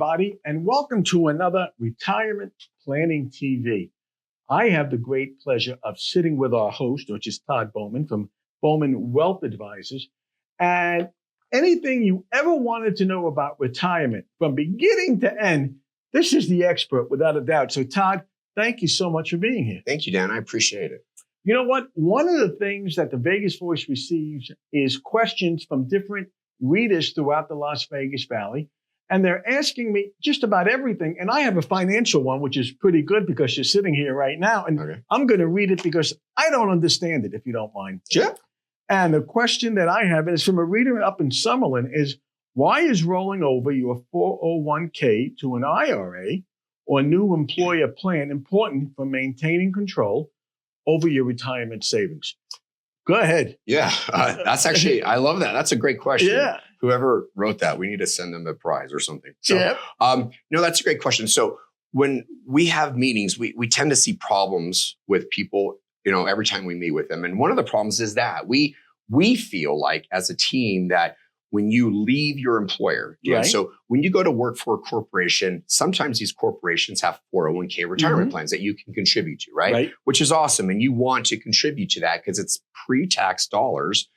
everybody, and welcome to another Retirement Planning TV. I have the great pleasure of sitting with our host, which is Todd Bauman from Bauman Wealth Advisors. And anything you ever wanted to know about retirement, from beginning to end, this is the expert without a doubt. So Todd, thank you so much for being here. Thank you, Dan. I appreciate it. You know what? One of the things that the Vegas Voice receives is questions from different readers throughout the Las Vegas Valley. And they're asking me just about everything. And I have a financial one, which is pretty good because you're sitting here right now. And Okay. I'm going to read it because I don't understand it, if you don't mind. Yeah. And the question that I have is from a reader up in Summerlin is, why is rolling over your 401k to an IRA or new employer plan important for maintaining control over your retirement savings? Go ahead. Yeah. That's actually, I love that. That's a great question. Yeah. Whoever wrote that, we need to send them a prize or something. So, Yeah. that's a great question. So when we have meetings, we tend to see problems with people, every time we meet with them. And one of the problems is that we feel like as a team that when you leave your employer, Right. so when you go to work for a corporation, sometimes these corporations have 401k retirement plans that you can contribute to, right? Which is awesome. And you want to contribute to that because it's pre-tax dollars,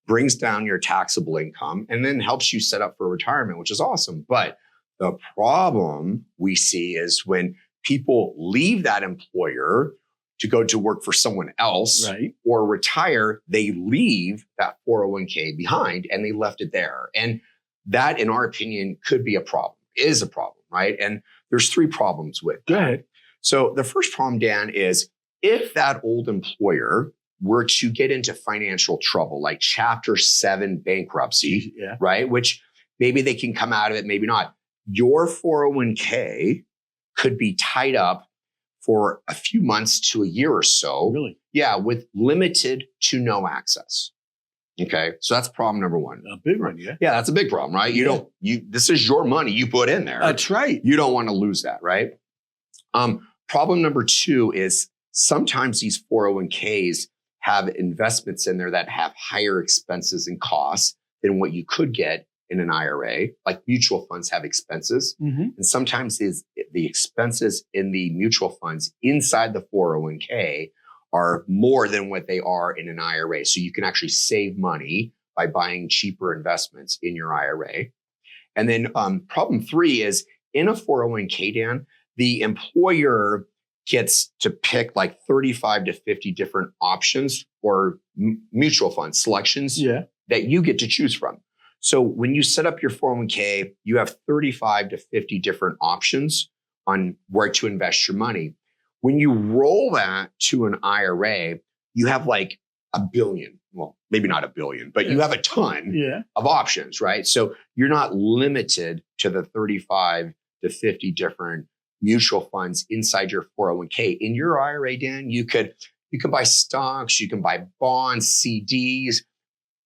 brings down your taxable income, and then helps you set up for retirement, which is awesome. But the problem we see is when people leave that employer to go to work for someone else or retire, they leave that 401k behind and they left it there. And that, in our opinion, could be a problem, is a problem, right? And there's three problems with that. Go ahead. So the first problem, Dan, is if that old employer were to get into financial trouble, like Chapter 7 bankruptcy, right? Which maybe they can come out of it, maybe not. Your 401k could be tied up for a few months to a year or so. Really? Yeah, with limited to no access. Okay, so that's problem number one. A big one, yeah. Yeah, that's a big problem, right? This is your money you put in there. That's right. You don't want to lose that, right? Problem number two is sometimes these 401ks have investments in there that have higher expenses and costs than what you could get in an IRA. Like mutual funds have expenses. And sometimes the expenses in the mutual funds inside the 401k are more than what they are in an IRA. So you can actually save money by buying cheaper investments in your IRA. And then problem three is in a 401k, Dan, the employer gets to pick like 35 to 50 different options or mutual fund selections that you get to choose from. So when you set up your 401k, you have 35 to 50 different options on where to invest your money. When you roll that to an IRA, you have like a billion. Well, maybe not a billion, but you have a ton of options, right? So you're not limited to the 35 to 50 different mutual funds inside your 401k. In your IRA, Dan, you can buy stocks, you can buy bonds, CDs,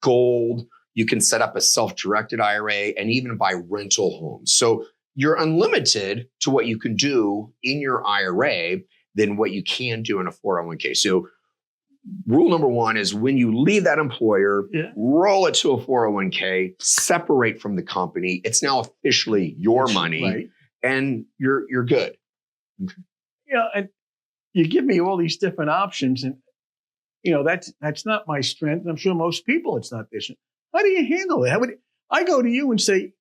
gold. You can set up a self-directed IRA and even buy rental homes. So you're unlimited to what you can do in your IRA than what you can do in a 401k. So rule number one is when you leave that employer, roll it to a 401k, separate from the company. It's now officially your money and you're good. Okay. And you give me all these different options and, that's not my strength. I'm sure most people, it's not their strength. How do you handle it? I go to you and say,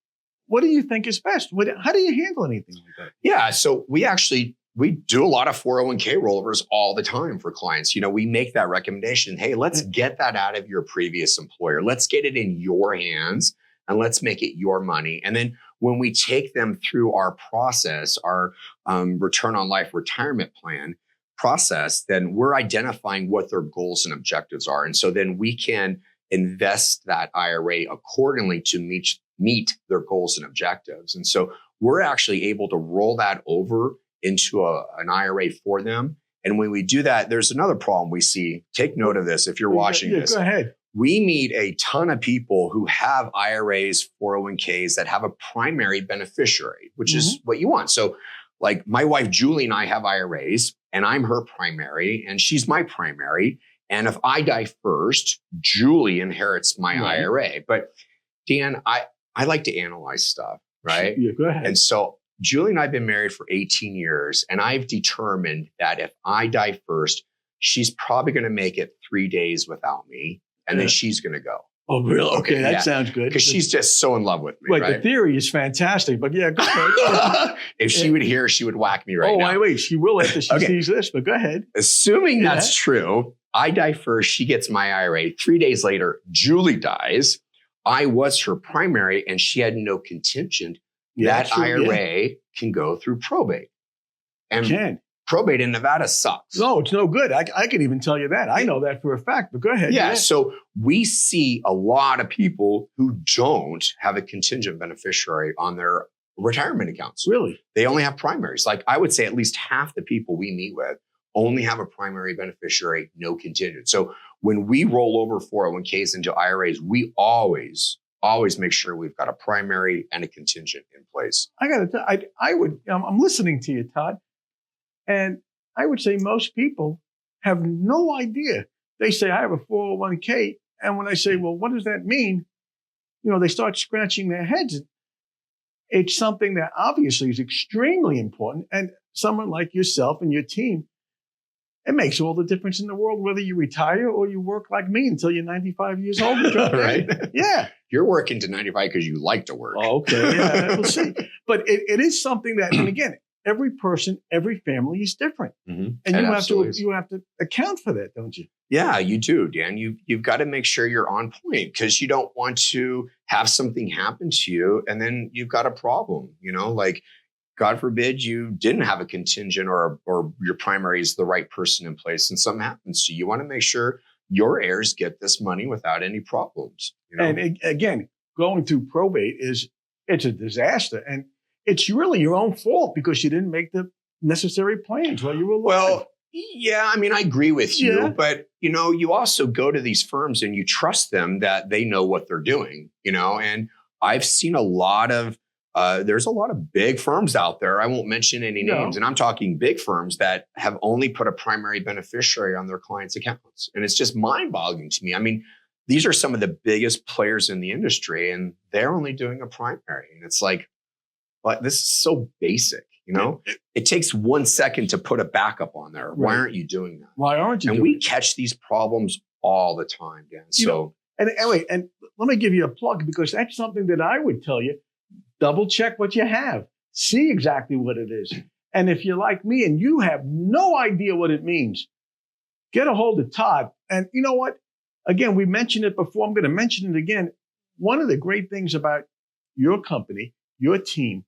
what do you think is best? How do you handle anything like that? Yeah. So we do a lot of 401k rollovers all the time for clients. We make that recommendation. Hey, let's get that out of your previous employer. Let's get it in your hands and let's make it your money. And then when we take them through our process, our return on life retirement plan process, then we're identifying what their goals and objectives are. And so then we can invest that IRA accordingly to meet their goals and objectives. And so we're actually able to roll that over into an IRA for them. And when we do that, there's another problem we see. Take note of this if you're watching this. Go ahead. We meet a ton of people who have IRAs, 401ks that have a primary beneficiary, which is what you want. So like my wife, Julie, and I have IRAs and I'm her primary and she's my primary. And if I die first, Julie inherits my IRA. But Dan, I like to analyze stuff, right? Yeah, go ahead. And so Julie and I have been married for 18 years, and I've determined that if I die first, she's probably going to make it 3 days without me, and then she's going to go. Oh, really? Okay, that sounds good. Because she's just so in love with me, Wait, right? the theory is fantastic, but yeah, go ahead. If she would hear, she would whack me right now. Oh, wait, she will after she sees this, but go ahead. Assuming that's true, I die first, she gets my IRA. 3 days later, Julie dies. I was her primary, and she had no contingent. That IRA can go through probate. And probate in Nevada sucks. No, it's no good. I can even tell you that. I know that for a fact, but go ahead. Yeah, so we see a lot of people who don't have a contingent beneficiary on their retirement accounts. Really? They only have primaries. Like I would say at least half the people we meet with only have a primary beneficiary, no contingent. So when we roll over 401ks into IRAs, we always make sure we've got a primary and a contingent in place. I got to I'm listening to you, Todd. And I would say most people have no idea. They say, I have a 401k. And when I say, well, what does that mean? They start scratching their heads. It's something that obviously is extremely important. And someone like yourself and your team, it makes all the difference in the world, whether you retire or you work like me until you're 95 years old. Right? Yeah. You're working to 95 because you like to work. Oh, okay. Yeah, we'll see. But it is something that, and again, every person, every family is different. Mm-hmm. And you have to account for that, don't you? Yeah, you do, Dan. You've got to make sure you're on point because you don't want to have something happen to you and then you've got a problem, like God forbid you didn't have a contingent or your primary is the right person in place and something happens to you. You want to make sure your heirs get this money without any problems. And again, going through probate it's a disaster. And it's really your own fault because you didn't make the necessary plans while you were alive. Well, yeah, I mean, I agree with you, but you also go to these firms and you trust them that they know what they're doing, and I've seen a lot of, there's a lot of big firms out there. I won't mention any names, and I'm talking big firms that have only put a primary beneficiary on their clients' accounts. And it's just mind-boggling to me. I mean, these are some of the biggest players in the industry and they're only doing a primary. And it's like, but this is so basic, It takes 1 second to put a backup on there. Right. Why aren't you doing that? Why aren't you? And we catch these problems all the time, Dan. And let me give you a plug because that's something that I would tell you. Double check what you have. See exactly what it is. And if you're like me and you have no idea what it means, get a hold of Todd. And you know what? Again, we mentioned it before. I'm going to mention it again. One of the great things about your company, your team,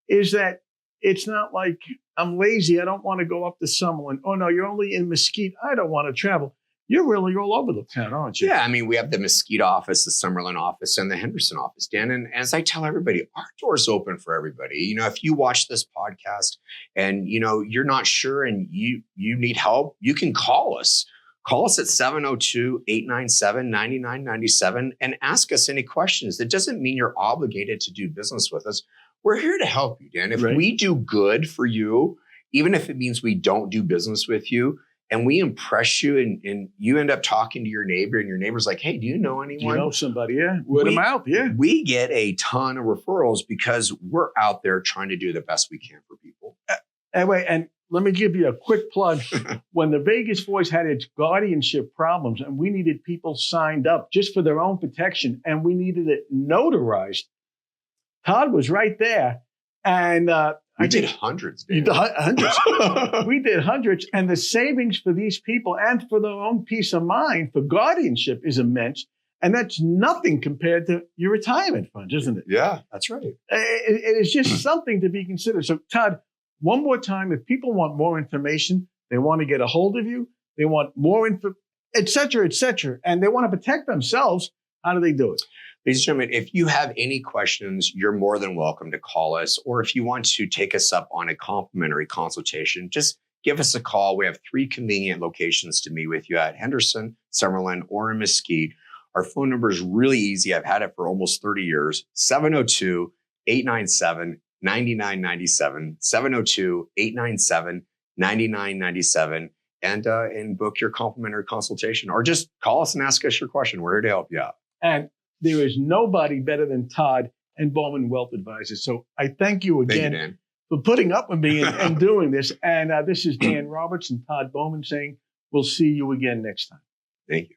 is that it's not like I'm lazy. I don't want to go up to someone. Oh, no, you're only in Mesquite. I don't want to travel. You're really all over the town, aren't you? Yeah, I mean, we have the Mesquite office, the Summerlin office, and the Henderson office, Dan. And as I tell everybody, our door's open for everybody. If you watch this podcast and, you're not sure and you need help, you can call us. Call us at 702-897-9997 and ask us any questions. That doesn't mean you're obligated to do business with us. We're here to help you, Dan. If we do good for you, even if it means we don't do business with you, and we impress you and you end up talking to your neighbor and your neighbor's like, hey, do you know anyone? Do you know somebody? Yeah. Word of mouth. Yeah. We get a ton of referrals because we're out there trying to do the best we can for people. Anyway, and let me give you a quick plug. When the Vegas Voice had its guardianship problems and we needed people signed up just for their own protection and we needed it notarized, Todd was right there. And we did hundreds. Hundreds. We did hundreds. And the savings for these people and for their own peace of mind for guardianship is immense. And that's nothing compared to your retirement fund, isn't it? Yeah, that's right. It is just something to be considered. So, Todd, one more time, if people want more information, they want to get a hold of you, they want more info, et cetera, and they want to protect themselves, how do they do it? Ladies and gentlemen, if you have any questions, you're more than welcome to call us. Or if you want to take us up on a complimentary consultation, just give us a call. We have 3 convenient locations to meet with you at Henderson, Summerlin, or in Mesquite. Our phone number is really easy. I've had it for almost 30 years. 702-897-9997, 702-897-9997, and book your complimentary consultation. Or just call us and ask us your question. We're here to help you out. And there is nobody better than Todd and Bauman Wealth Advisors. So I thank you again for putting up with me and doing this. And this is Dan Roberts and Todd Bauman saying, we'll see you again next time. Thank you.